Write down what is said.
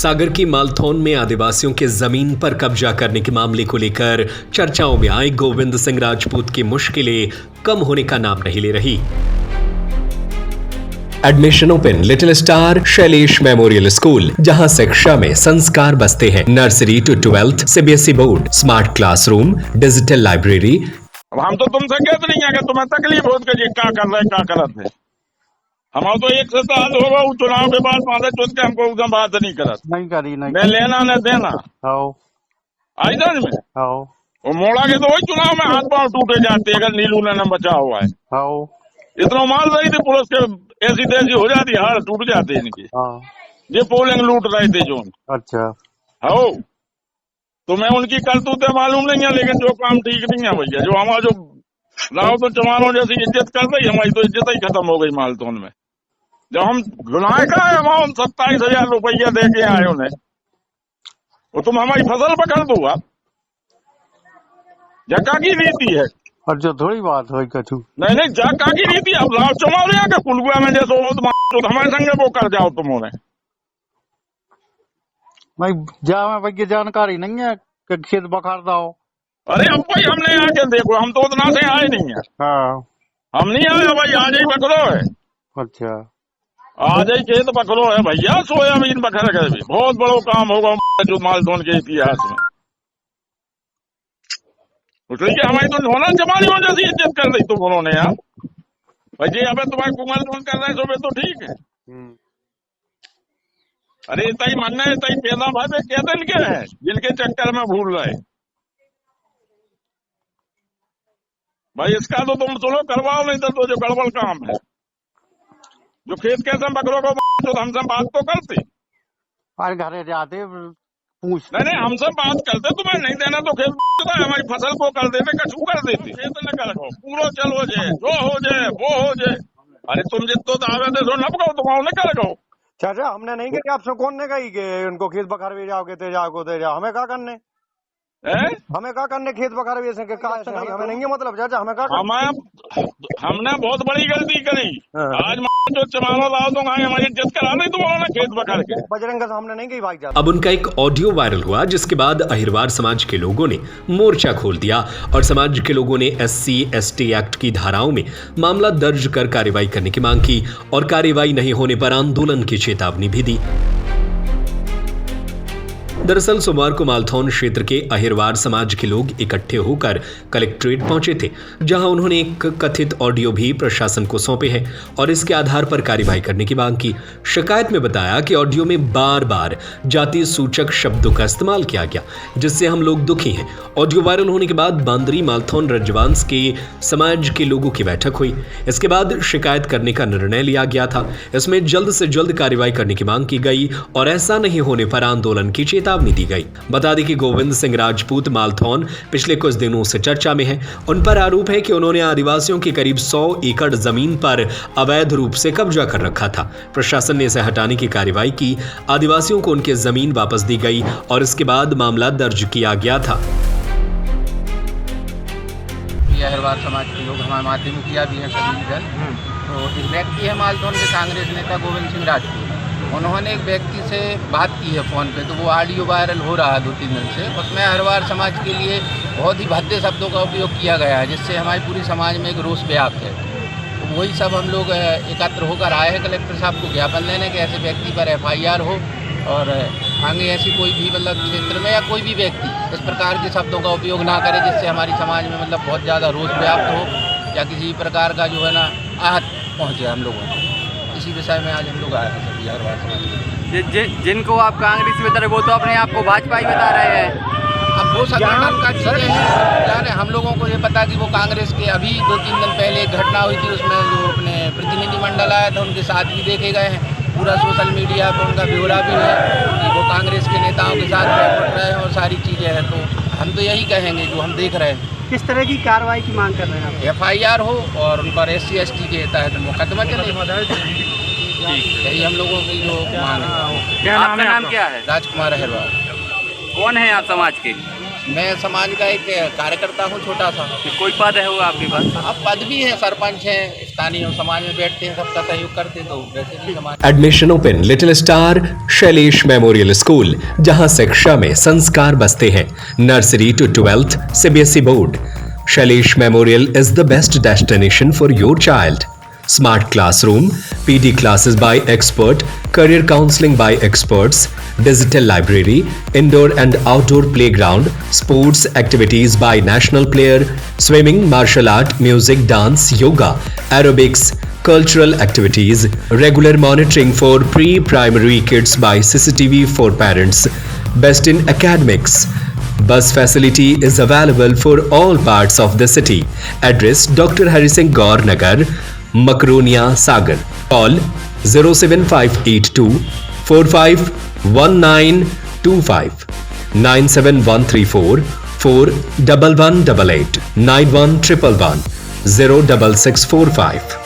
सागर की मालथौन में आदिवासियों के जमीन पर कब्जा करने के मामले को लेकर चर्चाओं में आए गोविंद सिंह राजपूत की मुश्किलें कम होने का नाम नहीं ले रही। Admission open little star Shailesh memorial school, जहां शिक्षा में संस्कार बसते हैं। Nursery to 12th CBSE board, smart classroom, digital library. हम तो तुमसे कहते नहीं है कि तुम्हें तकलीफ होत के क्या कर रहे क्या करत है। हमारा तो एक से साल हो गया चुनाव के बाद 5 चुन के हमको उधर बात नहीं करत, नहीं करी नहीं मैं लेना न देना आई जान में वो मोड़ा के तो वही चुनाव में हाथ पांव टूटे जाते अगर नीलू ने बचा हुआ है। इतना माल रही थी पुलिस के ऐसी तैसी हो जाती हार टूट जाते इनकी। ये पोलिंग लूट रहे थे जो। अच्छा हो तो मैं उनकी करतूतें मालूम नहीं है, लेकिन जो काम ठीक नहीं है भैया, जो हमारा जो राव तो चमारों जैसी इज्जत कर रही हमारी तो इज्जत ही खत्म हो गई मालतोन में। जब हम गुनाह का है वहां 27,000 रुपया दे के आए उन्हें, वो तुम हमारी फसल पकड़ दो आप, जका की रीति है और जो थोड़ी बात हो कछु नहीं जका की रीति। अब राव चमार यहाँ के कुलगुआ में जैसे हो तो हमारे संगे वो कर जाओ तुम उन्हें। भाई जा मैं भाई जानकारी नहीं है कि खेत बखार दो। अरे अब भाई हमने आके देखो, हम तो उतना से आए नहीं है। हम नहीं आए भाई, आज ही पकड़ो है। अच्छा आज ही खेत पकड़ो है भैया, सोयाबीन पकड़ गए भी बहुत बड़ो काम होगा जो मालदोन के इतिहास में। उसलिए हमारी तो होना जमानी वजह से इज्जत कर दी तुम उन्होंने यार भाई जी। अब तुम्हारे कुमार जोन कर रहे हैं तो ठीक है। अरे तई मानना है तई पैदा भाई क्या दिन के हैं जिनके चक्कर में भूल रहे भाई। इसका तो तुम चलो करवाओ, नहीं तो जो गड़बड़ काम है जो खेत कैसे पकड़ो को तो हमसे बात तो करते। अरे घरे जाते पूछ नहीं हमसे बात करते, तुम्हें नहीं देना तो खेत हमारी फसल को कर देते, कछू कर देते, खेत न कर पूरा चल हो जाए जो हो जाए वो हो जाए। अरे तुम जितो दावे दे न पकाओ तुम उन्हें कर गो। चाचा हमने नहीं कही, आपसे कौन ने कही कि उनको खेत बखार भी जाओगे ते जाओ हमें क्या करने हमें क्या करने खेत बखार भी के हमें नहीं है मतलब चाचा हमें क्या हमने बहुत बड़ी गलती करी। आज जो चमारो लाओ तो हमारी इज्जत करा दी तुम उन्होंने खेत बखार के। बजरंग से हमने नहीं कही भाई जाता। अब उनका एक ऑडियो वायरल हुआ जिसके बाद अहिरवार समाज के लोगों ने मोर्चा खोल दिया और समाज के लोगों ने SC/ST एक्ट की धाराओं में मामला दर्ज कर कार्रवाई करने की मांग की और कार्रवाई नहीं होने पर आंदोलन की चेतावनी भी दी। दरअसल सोमवार को मालथौन क्षेत्र के अहिरवार समाज के लोग इकट्ठे होकर कलेक्ट्रेट पहुंचे थे, जहां उन्होंने एक कथित ऑडियो भी प्रशासन को सौंपे हैं और इसके आधार पर कार्रवाई करने की मांग की। शिकायत में बताया कि ऑडियो में बार बार जाति सूचक शब्दों का इस्तेमाल किया गया, जिससे हम लोग दुखी हैं। ऑडियो वायरल होने के बाद बांदरी मालथौन रजवांस के समाज के लोगों की बैठक हुई। इसके बाद शिकायत करने का निर्णय लिया गया था। इसमें जल्द से जल्द कार्रवाई करने की मांग की गई और ऐसा नहीं होने पर आंदोलन की चेतावनी दी गई। बता दें कि गोविंद सिंह राजपूत मालथौन पिछले कुछ दिनों से चर्चा में है। उन पर आरोप है कि उन्होंने आदिवासियों की करीब 100 एकड़ जमीन पर अवैध रूप से कब्जा कर रखा था। प्रशासन ने इसे हटाने की कार्रवाई की, आदिवासियों को उनकी जमीन वापस दी गई और इसके बाद मामला दर्ज किया गया था। अहिरवार समाज के लोग हमारे माध्यम किया भी है सभी जन। तो एक व्यक्ति है मालथौन के कांग्रेस नेता गोविंद सिंह राजपूत, उन्होंने एक व्यक्ति से बात की है फ़ोन पे, तो वो ऑडियो वायरल हो रहा है 2-3 दिन से। उसमें अहिरवार समाज के लिए बहुत ही भद्दे शब्दों का उपयोग किया गया है, जिससे हमारी पूरी समाज में एक रोष व्याप्त है। तो वही सब हम लोग एकत्र होकर आए हैं कलेक्टर साहब को ज्ञापन देने के ऐसे व्यक्ति पर FIR हो और आगे ऐसी कोई भी मतलब क्षेत्र में या कोई भी व्यक्ति इस प्रकार के शब्दों का उपयोग ना करे, जिससे हमारी समाज में मतलब बहुत ज़्यादा रोष व्याप्त हो या किसी प्रकार का जो है ना आहत पहुँचे हम लोगों को। इसी विषय में आज हम लोग आए हैं सभी अहिरवार समाज। जिनको आप कांग्रेस में बता रहे वो तो अपने आप को भाजपा ही बता रहे हैं। अब वो संगठन का चीज़ें हैं यार, हम लोगों को ये पता कि वो कांग्रेस के अभी 2-3 दिन पहले एक घटना हुई थी, उसमें जो अपने प्रतिनिधिमंडल आया था उनके साथ भी देखे गए हैं। पूरा सोशल मीडिया पर उनका ब्यौरा भी है कि वो कांग्रेस के नेताओं के साथ बैठ रहे हैं और सारी चीज़ें हैं। तो हम तो यही कहेंगे जो हम देख रहे हैं। किस तरह की कार्रवाई की मांग कर रहे हैं? FIR हो और उन पर SC/ST के तहत मुकदमा चले। यही हम लोगों की जो मांग है। आपका नाम क्या है? राजकुमार अहिरवार। कौन है आप समाज के? मैं समाज का एक कार्यकर्ता हूँ, छोटा सा। कोई पद है वो आपके पास? अब पद भी है, सरपंच है, स्थानीय समाज में बैठते हैं, सबका सहयोग करते, तो वैसे भी समाज। Admission open little star Shailesh memorial school, जहां शिक्षा में संस्कार बसते हैं। Nursery to 12th CBSE board. Shailesh memorial is the best destination for your child. Smart classroom, PD classes by expert, career counseling by experts, digital library, indoor and outdoor playground, sports activities by national player, swimming, martial art, music, dance, yoga, aerobics, cultural activities, regular monitoring for pre-primary kids by CCTV for parents, best in academics. Bus facility is available for all parts of the city. Address Dr. Hari Singh Gaur Nagar, Makronia Sagar. Call 07582 451925 97134 41188 91111 06645.